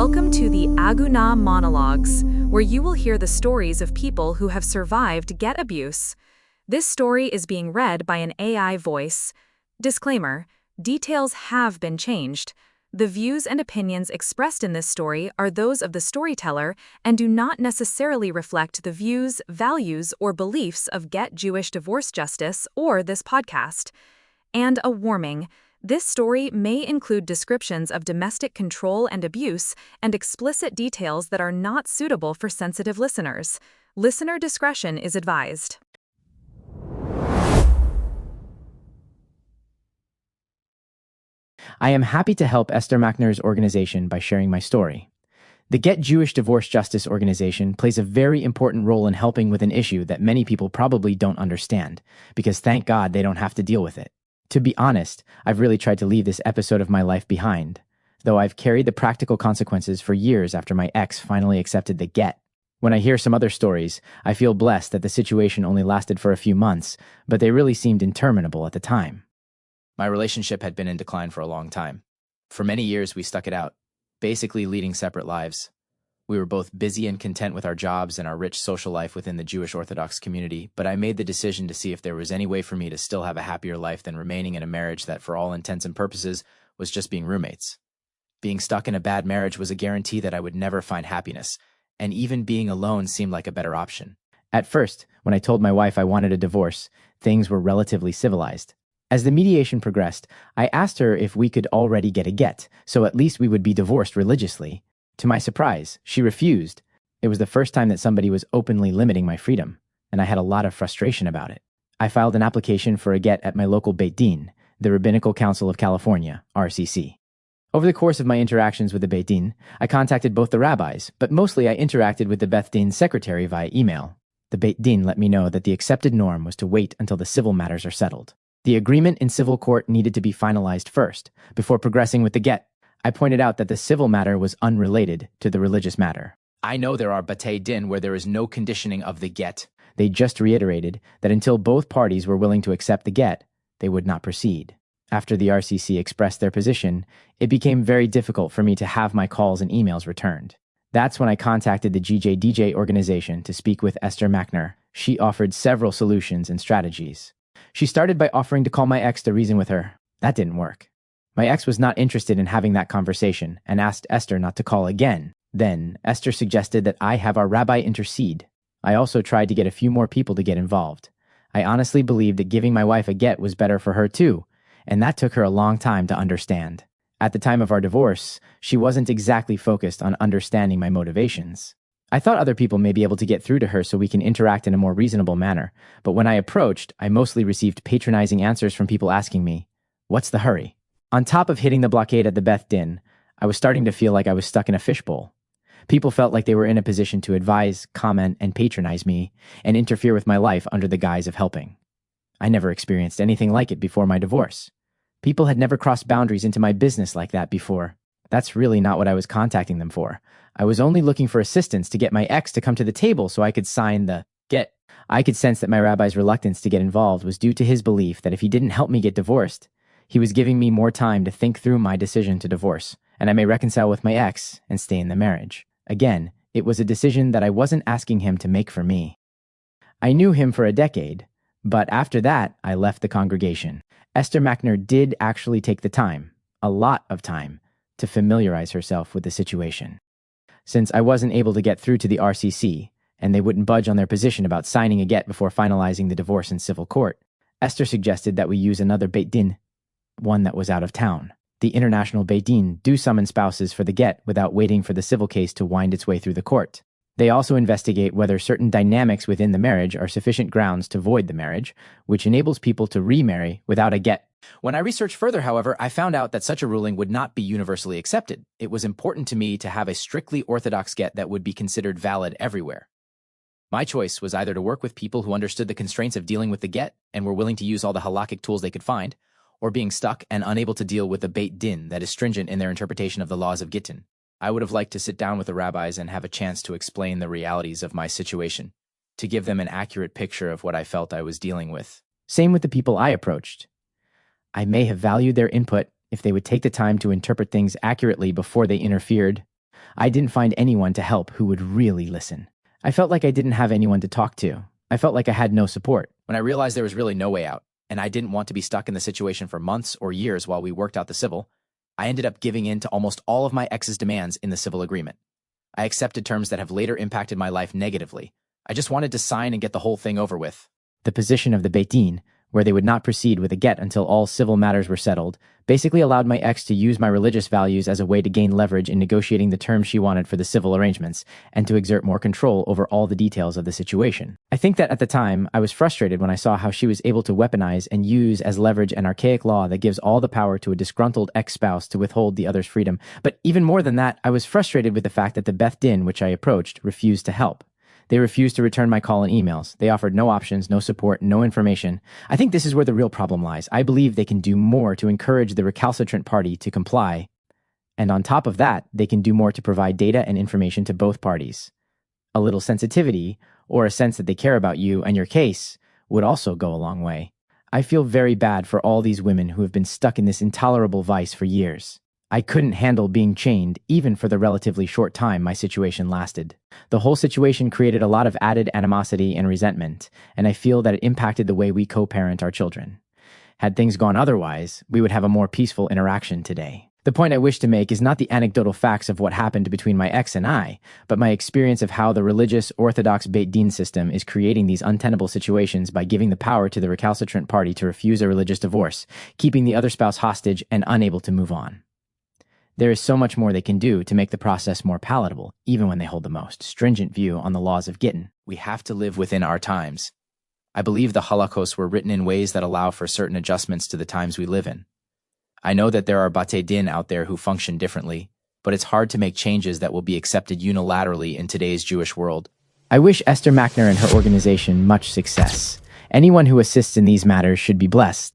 Welcome to the Agunah Monologues, where you will hear the stories of people who have survived get abuse. This story is being read by an AI voice. Disclaimer: details have been changed. The views and opinions expressed in this story are those of the storyteller and do not necessarily reflect the views, values, or beliefs of Get Jewish Divorce Justice or this podcast. And a warning: this story may include descriptions of domestic control and abuse and explicit details that are not suitable for sensitive listeners. Listener discretion is advised. I am happy to help Esther Machner's organization by sharing my story. The Get Jewish Divorce Justice organization plays a very important role in helping with an issue that many people probably don't understand, because thank God they don't have to deal with it. To be honest, I've really tried to leave this episode of my life behind, though I've carried the practical consequences for years after my ex finally accepted the get. When I hear some other stories, I feel blessed that the situation only lasted for a few months, but they really seemed interminable at the time. My relationship had been in decline for a long time. For many years, we stuck it out, basically leading separate lives. We were both busy and content with our jobs and our rich social life within the Jewish Orthodox community, but I made the decision to see if there was any way for me to still have a happier life than remaining in a marriage that, for all intents and purposes, was just being roommates. Being stuck in a bad marriage was a guarantee that I would never find happiness, and even being alone seemed like a better option. At first, when I told my wife I wanted a divorce, things were relatively civilized. As the mediation progressed, I asked her if we could already get a get, so at least we would be divorced religiously. To my surprise, she refused. It was the first time that somebody was openly limiting my freedom, and I had a lot of frustration about it. I filed an application for a get at my local Bais Din, the Rabbinical Council of California, RCC. Over the course of my interactions with the Bais Din, I contacted both the rabbis, but mostly I interacted with the Bais Din secretary via email. The Bais Din let me know that the accepted norm was to wait until the civil matters are settled. The agreement in civil court needed to be finalized first, before progressing with the get. I pointed out that the civil matter was unrelated to the religious matter. I know there are Bais Din where there is no conditioning of the get. They just reiterated that until both parties were willing to accept the get, they would not proceed. After the RCC expressed their position, it became very difficult for me to have my calls and emails returned. That's when I contacted the GJDJ organization to speak with Esther Machner. She offered several solutions and strategies. She started by offering to call my ex to reason with her. That didn't work. My ex was not interested in having that conversation and asked Esther not to call again. Then, Esther suggested that I have our rabbi intercede. I also tried to get a few more people to get involved. I honestly believed that giving my wife a get was better for her too, and that took her a long time to understand. At the time of our divorce, she wasn't exactly focused on understanding my motivations. I thought other people may be able to get through to her so we can interact in a more reasonable manner, but when I approached, I mostly received patronizing answers from people asking me, "What's the hurry?" On top of hitting the blockade at the Bais Din, I was starting to feel like I was stuck in a fishbowl. People felt like they were in a position to advise, comment, and patronize me, and interfere with my life under the guise of helping. I never experienced anything like it before my divorce. People had never crossed boundaries into my business like that before. That's really not what I was contacting them for. I was only looking for assistance to get my ex to come to the table so I could sign the get. I could sense that my rabbi's reluctance to get involved was due to his belief that if he didn't help me get divorced, he was giving me more time to think through my decision to divorce, and I may reconcile with my ex and stay in the marriage. Again, it was a decision that I wasn't asking him to make for me. I knew him for a decade, but after that, I left the congregation. Esther Machner did actually take the time, a lot of time, to familiarize herself with the situation. Since I wasn't able to get through to the RCC, and they wouldn't budge on their position about signing a get before finalizing the divorce in civil court, Esther suggested that we use another Bais Din, one that was out of town. The international Bais Din do summon spouses for the get without waiting for the civil case to wind its way through the court. They also investigate whether certain dynamics within the marriage are sufficient grounds to void the marriage, which enables people to remarry without a get. When I researched further, however, I found out that such a ruling would not be universally accepted. It was important to me to have a strictly Orthodox get that would be considered valid everywhere. My choice was either to work with people who understood the constraints of dealing with the get and were willing to use all the halachic tools they could find, or being stuck and unable to deal with the Bais Din that is stringent in their interpretation of the laws of Gittin. I would have liked to sit down with the rabbis and have a chance to explain the realities of my situation, to give them an accurate picture of what I felt I was dealing with. Same with the people I approached. I may have valued their input if they would take the time to interpret things accurately before they interfered, I didn't find anyone to help who would really listen. I felt like I didn't have anyone to talk to. I felt like I had no support. When I realized there was really no way out, and I didn't want to be stuck in the situation for months or years while we worked out the civil, I ended up giving in to almost all of my ex's demands in the civil agreement. I accepted terms that have later impacted my life negatively. I just wanted to sign and get the whole thing over with. The position of the Bais Din, where they would not proceed with a get until all civil matters were settled, basically allowed my ex to use my religious values as a way to gain leverage in negotiating the terms she wanted for the civil arrangements, and to exert more control over all the details of the situation. I think that at the time, I was frustrated when I saw how she was able to weaponize and use as leverage an archaic law that gives all the power to a disgruntled ex-spouse to withhold the other's freedom. But even more than that, I was frustrated with the fact that the Bais Din, which I approached, refused to help. They refused to return my call and emails. They offered no options, no support, no information. I think this is where the real problem lies. I believe they can do more to encourage the recalcitrant party to comply. And on top of that, they can do more to provide data and information to both parties. A little sensitivity, or a sense that they care about you and your case, would also go a long way. I feel very bad for all these women who have been stuck in this intolerable vice for years. I couldn't handle being chained, even for the relatively short time my situation lasted. The whole situation created a lot of added animosity and resentment, and I feel that it impacted the way we co-parent our children. Had things gone otherwise, we would have a more peaceful interaction today. The point I wish to make is not the anecdotal facts of what happened between my ex and I, but my experience of how the religious Orthodox Bais Din system is creating these untenable situations by giving the power to the recalcitrant party to refuse a religious divorce, keeping the other spouse hostage and unable to move on. There is so much more they can do to make the process more palatable, even when they hold the most stringent view on the laws of Gittin. We have to live within our times. I believe the halachos were written in ways that allow for certain adjustments to the times we live in. I know that there are Bais Din out there who function differently, but it's hard to make changes that will be accepted unilaterally in today's Jewish world. I wish Esther Machner and her organization much success. Anyone who assists in these matters should be blessed.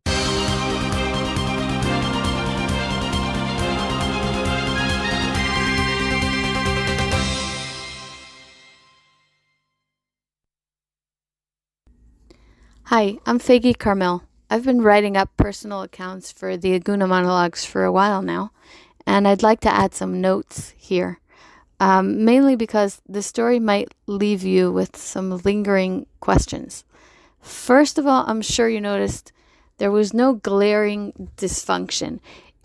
Hi, I'm Faigie Carmel. I've been writing up personal accounts for the Agunah Monologues for a while now, and I'd like to add some notes here, mainly because the story might leave you with some lingering questions. First of all, I'm sure you noticed there was no glaring dysfunction.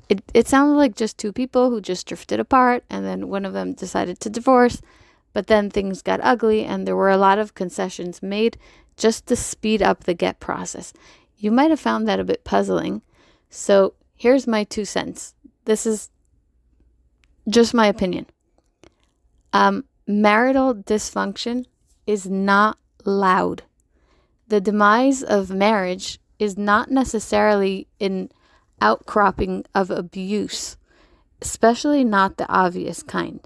It sounded like just two people who just drifted apart, and then one of them decided to divorce, but then things got ugly, and there were a lot of concessions made just to speed up the get process. You might have found that a bit puzzling. So here's my 2 cents. This is just my opinion. Marital dysfunction is not loud. The demise of marriage is not necessarily an outcropping of abuse, especially not the obvious kind.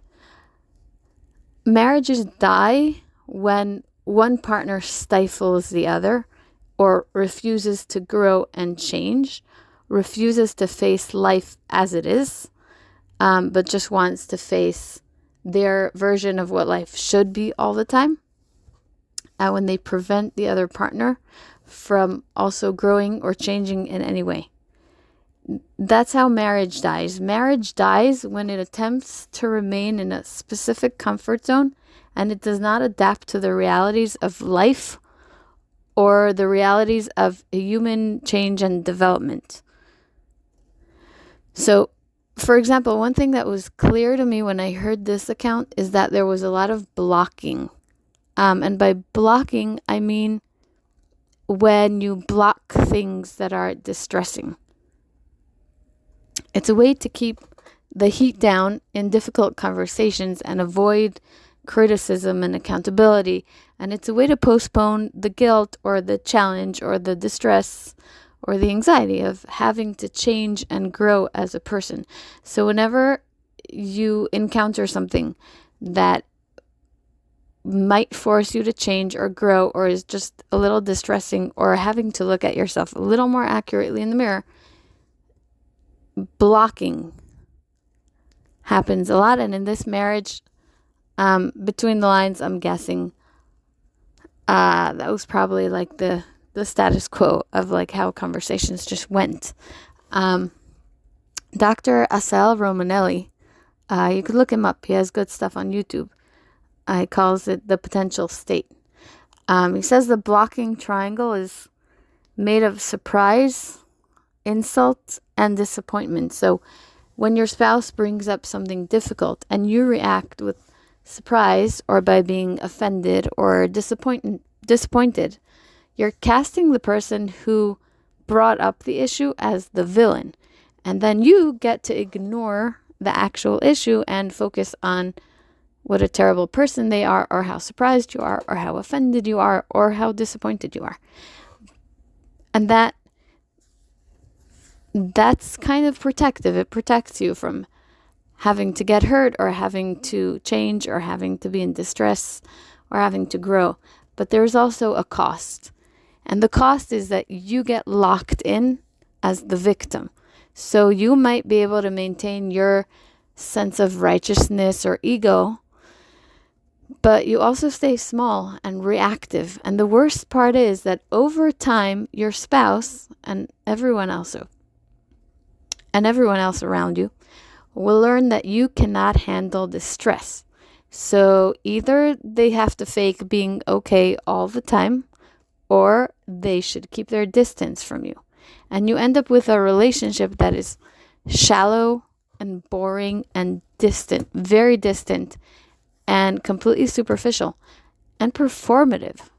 Marriages die when one partner stifles the other, or refuses to grow and change, refuses to face life as it is, but just wants to face their version of what life should be all the time. When they prevent the other partner from also growing or changing in any way. That's how marriage dies. Marriage dies when it attempts to remain in a specific comfort zone and it does not adapt to the realities of life or the realities of human change and development. So, for example, one thing that was clear to me when I heard this account is that there was a lot of blocking. And by blocking, I mean when you block things that are distressing. It's a way to keep the heat down in difficult conversations and avoid criticism and accountability. And it's a way to postpone the guilt or the challenge or the distress or the anxiety of having to change and grow as a person. So whenever you encounter something that might force you to change or grow or is just a little distressing or having to look at yourself a little more accurately in the mirror, blocking happens a lot. And in this marriage, between the lines, I'm guessing that was probably like the status quo of like how conversations just went. Dr. Asel Romanelli You could look him up. He has good stuff on YouTube. He calls it the potential state. He says the blocking triangle is made of surprise, insult, and disappointment. So when your spouse brings up something difficult and you react with surprise or by being offended or disappointed, you're casting the person who brought up the issue as the villain. And then you get to ignore the actual issue and focus on what a terrible person they are, or how surprised you are, or how offended you are, or how disappointed you are. And that's kind of protective. It protects you from having to get hurt, or having to change, or having to be in distress, or having to grow. But there's also a cost. And the cost is that you get locked in as the victim. So you might be able to maintain your sense of righteousness or ego, but you also stay small and reactive. And the worst part is that over time, your spouse and everyone else around you will learn that you cannot handle distress. So either they have to fake being okay all the time, or they should keep their distance from you. And you end up with a relationship that is shallow and boring and distant, very distant, and completely superficial and performative.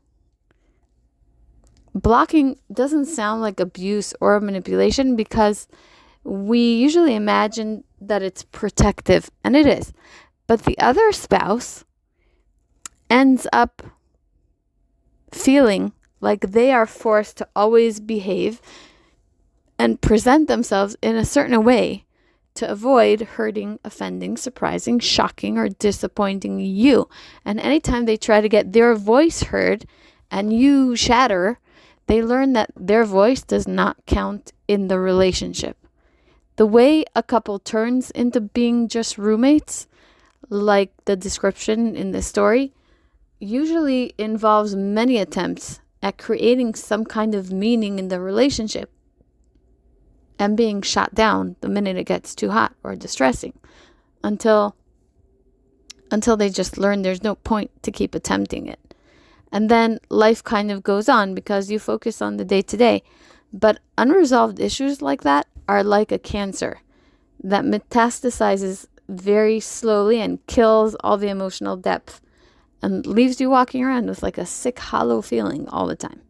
Blocking doesn't sound like abuse or manipulation because we usually imagine that it's protective, and it is. But the other spouse ends up feeling like they are forced to always behave and present themselves in a certain way to avoid hurting, offending, surprising, shocking, or disappointing you. And anytime they try to get their voice heard and you shatter, they learn that their voice does not count in the relationship. The way a couple turns into being just roommates, like the description in the story, usually involves many attempts at creating some kind of meaning in the relationship and being shot down the minute it gets too hot or distressing, until they just learn there's no point to keep attempting it. And then life kind of goes on because you focus on the day-to-day. But unresolved issues like that are like a cancer that metastasizes very slowly and kills all the emotional depth and leaves you walking around with like a sick, hollow feeling all the time.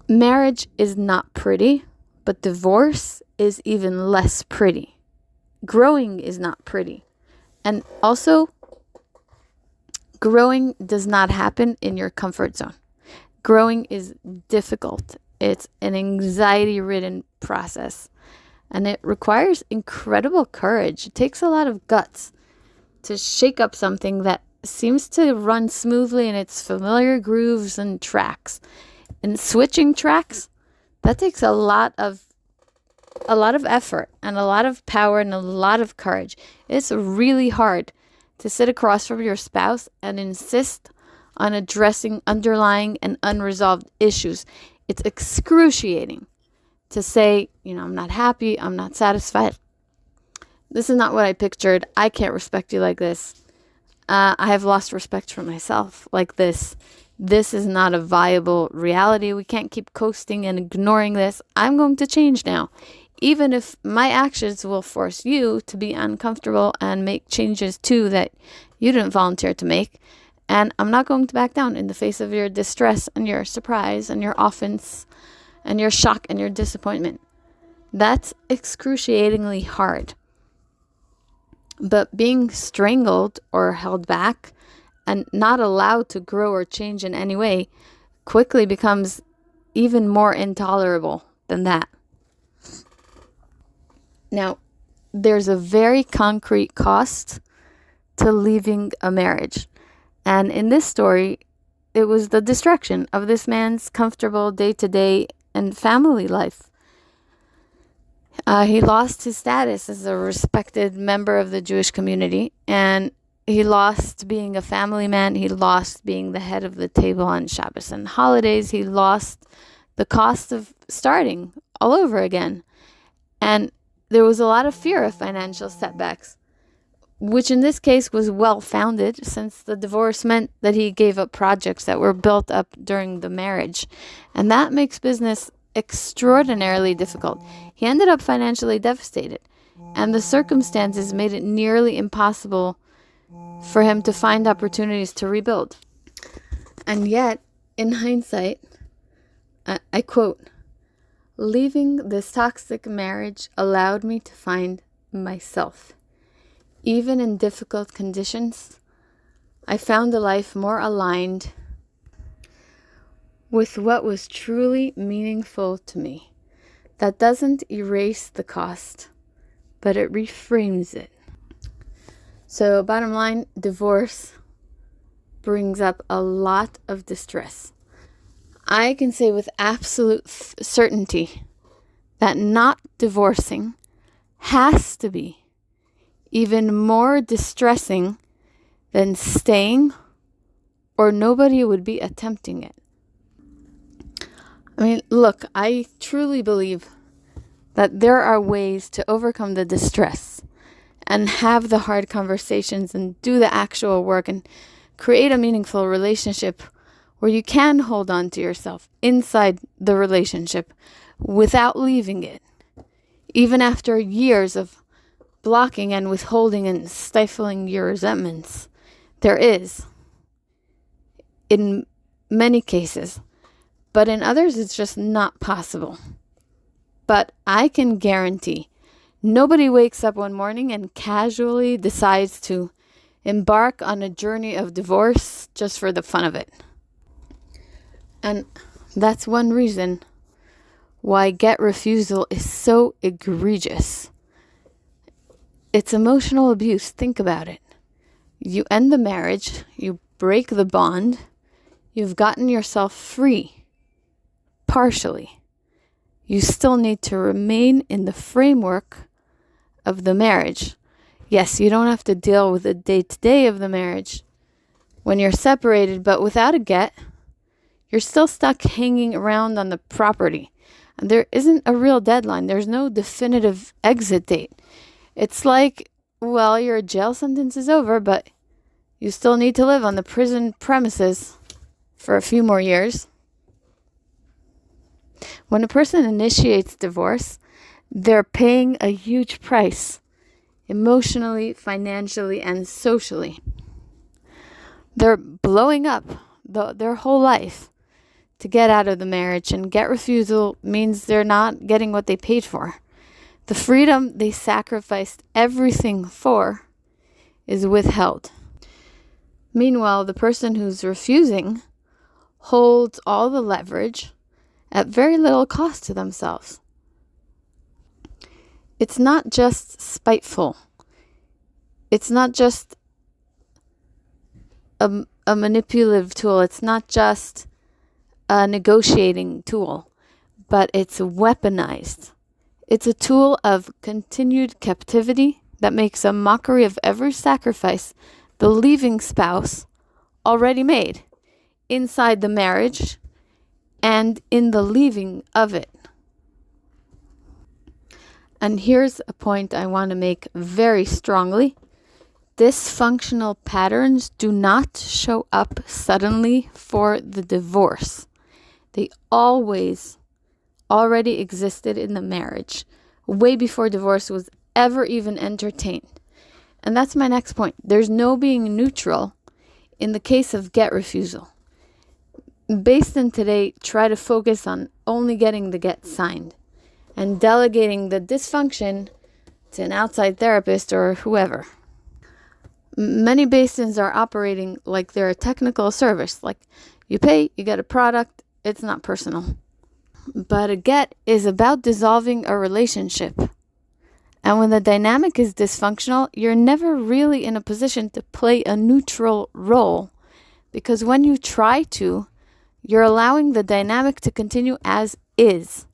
Marriage is not pretty, but divorce is even less pretty. Growing is not pretty. And also, growing does not happen in your comfort zone. Growing is difficult. It's an anxiety-ridden process. And it requires incredible courage. It takes a lot of guts to shake up something that seems to run smoothly in its familiar grooves and tracks. And switching tracks, that takes a lot of effort and a lot of power and a lot of courage. It's really hard to sit across from your spouse and insist on addressing underlying and unresolved issues. It's excruciating to say, I'm not happy, I'm not satisfied. This is not what I pictured. I can't respect you like this. I have lost respect for myself like this. This is not a viable reality. We can't keep coasting and ignoring this. I'm going to change now. Even if my actions will force you to be uncomfortable and make changes too that you didn't volunteer to make. And I'm not going to back down in the face of your distress and your surprise and your offense and your shock and your disappointment. That's excruciatingly hard. But being strangled or held back and not allowed to grow or change in any way quickly becomes even more intolerable than that. Now, there's a very concrete cost to leaving a marriage. And in this story, it was the destruction of this man's comfortable day-to-day and family life. He lost his status as a respected member of the Jewish community, and he lost being a family man. He lost being the head of the table on Shabbos and holidays. He lost the cost of starting all over again. And there was a lot of fear of financial setbacks, which in this case was well-founded, since the divorce meant that he gave up projects that were built up during the marriage. And that makes business extraordinarily difficult. He ended up financially devastated, and the circumstances made it nearly impossible for him to find opportunities to rebuild. And yet, in hindsight, I quote, "Leaving this toxic marriage allowed me to find myself. Even in difficult conditions, I found a life more aligned with what was truly meaningful to me. That doesn't erase the cost, but it reframes it." So, bottom line, divorce brings up a lot of distress. I can say with absolute certainty that not divorcing has to be even more distressing than staying, or nobody would be attempting it. I mean, look, I truly believe that there are ways to overcome the distress and have the hard conversations and do the actual work and create a meaningful relationship where you can hold on to yourself inside the relationship without leaving it, even after years of blocking and withholding and stifling your resentments. There is, in many cases, but in others it's just not possible. But I can guarantee nobody wakes up one morning and casually decides to embark on a journey of divorce just for the fun of it. And that's one reason why get refusal is so egregious. It's emotional abuse. Think about it. You end the marriage, you break the bond, you've gotten yourself free, partially. You still need to remain in the framework of the marriage. Yes, you don't have to deal with the day-to-day of the marriage when you're separated, but without a get, you're still stuck hanging around on the property. And there isn't a real deadline. There's no definitive exit date. It's like, well, your jail sentence is over, but you still need to live on the prison premises for a few more years. When a person initiates divorce, they're paying a huge price, emotionally, financially, and socially. They're blowing up their whole life to get out of the marriage, and get refusal means they're not getting what they paid for. The freedom they sacrificed everything for is withheld. Meanwhile, the person who's refusing holds all the leverage at very little cost to themselves. It's not just spiteful. It's not just a manipulative tool. It's not just a negotiating tool, but it's weaponized. It's a tool of continued captivity that makes a mockery of every sacrifice the leaving spouse already made inside the marriage and in the leaving of it. And here's a point I want to make very strongly. Dysfunctional patterns do not show up suddenly for the divorce. They always already existed in the marriage, way before divorce was ever even entertained. And that's my next point. There's no being neutral in the case of get refusal. Bais Din today try to focus on only getting the get signed and delegating the dysfunction to an outside therapist or whoever. Many Bais Dins are operating like they're a technical service, like you pay, you get a product, it's not personal. But a get is about dissolving a relationship. And when the dynamic is dysfunctional, you're never really in a position to play a neutral role. Because when you try to, you're allowing the dynamic to continue as is.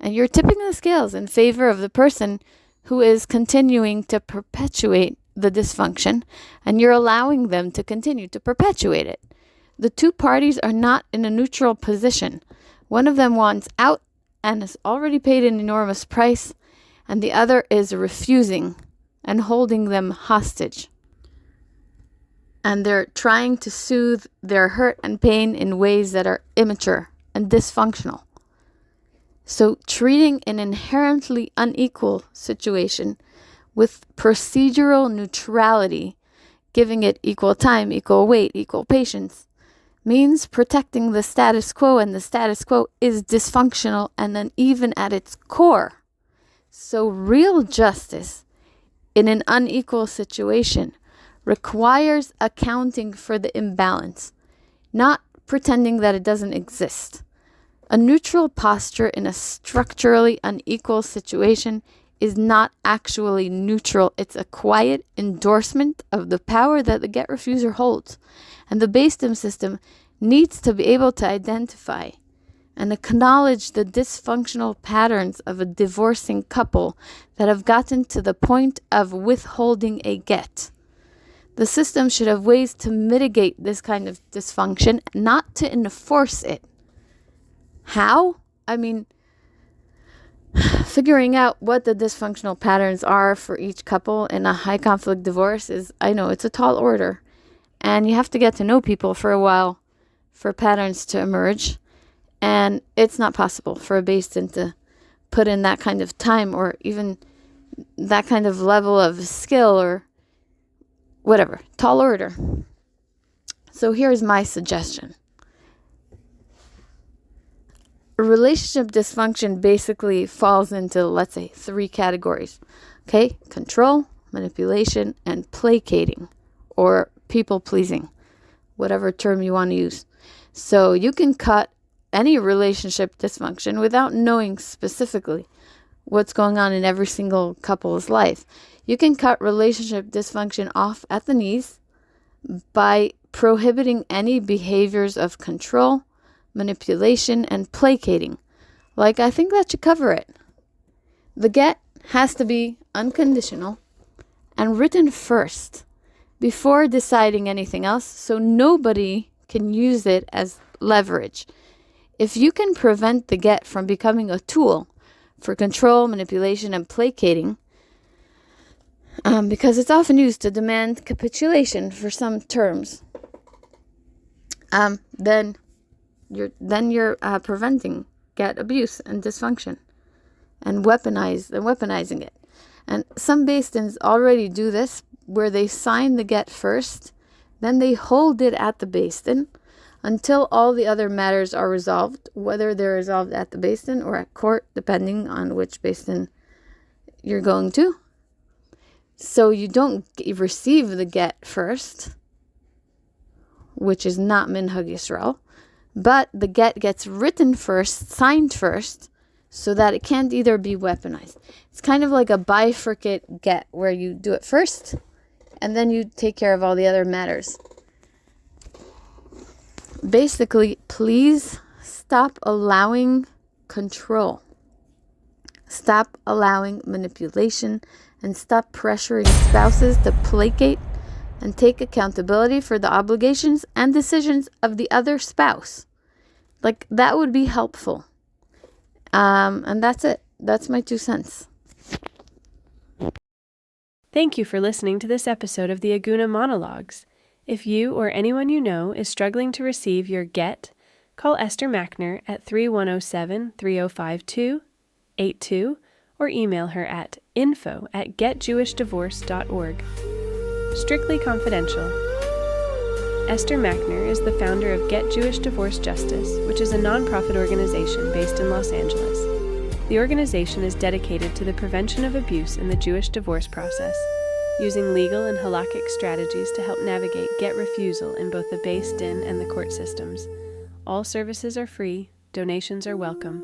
And you're tipping the scales in favor of the person who is continuing to perpetuate the dysfunction. And you're allowing them to continue to perpetuate it. The two parties are not in a neutral position. One of them wants out and has already paid an enormous price, and the other is refusing and holding them hostage. And they're trying to soothe their hurt and pain in ways that are immature and dysfunctional. So treating an inherently unequal situation with procedural neutrality, giving it equal time, equal weight, equal patience, means protecting the status quo, and the status quo is dysfunctional and uneven at its core. So real justice in an unequal situation requires accounting for the imbalance, not pretending that it doesn't exist. A neutral posture in a structurally unequal situation is not actually neutral. It's a quiet endorsement of the power that the get refuser holds. And the Bais Din system needs to be able to identify and acknowledge the dysfunctional patterns of a divorcing couple that have gotten to the point of withholding a get. The system should have ways to mitigate this kind of dysfunction, not to enforce it. How? I mean, figuring out what the dysfunctional patterns are for each couple in a high conflict divorce is, I know, it's a tall order. And you have to get to know people for a while for patterns to emerge. And it's not possible for a Bais Din to put in that kind of time or even that kind of level of skill or whatever. Tall order. So here's my suggestion. Relationship dysfunction basically falls into, let's say, 3 categories. Okay? Control, manipulation, and placating, or people-pleasing, whatever term you want to use. So you can cut any relationship dysfunction without knowing specifically what's going on in every single couple's life. You can cut relationship dysfunction off at the knees by prohibiting any behaviors of control, manipulation, and placating. Like, I think that should cover it. The get has to be unconditional and written first before deciding anything else, so nobody can use it as leverage. If you can prevent the get from becoming a tool for control, manipulation, and placating, because it's often used to demand capitulation for some terms, then you're preventing get abuse and dysfunction and weaponizing it. And some Bais Dins already do this, where they sign the get first, then they hold it at the Bais Din until all the other matters are resolved, whether they're resolved at the Bais Din or at court, depending on which Bais Din you're going to. So you don't receive the get first, which is not Minhag Yisrael, but the get gets written first, signed first, so that it can't either be weaponized. It's kind of like a bifurcate get, where you do it first, and then you take care of all the other matters. Basically, please stop allowing control. Stop allowing manipulation, and stop pressuring spouses to placate and take accountability for the obligations and decisions of the other spouse. Like, that would be helpful. And that's it. That's my 2 cents. Thank you for listening to this episode of the Agunah Monologues. If you or anyone you know is struggling to receive your get, call Esther Machner at 3107-3052-82 or email her at info@getjewishdivorce.org. Strictly confidential. Esther Machner is the founder of Get Jewish Divorce Justice, which is a nonprofit organization based in Los Angeles. The organization is dedicated to the prevention of abuse in the Jewish divorce process, using legal and halachic strategies to help navigate get refusal in both the Bais Din and the court systems. All services are free, donations are welcome.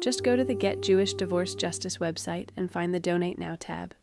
Just go to the Get Jewish Divorce Justice website and find the Donate Now tab.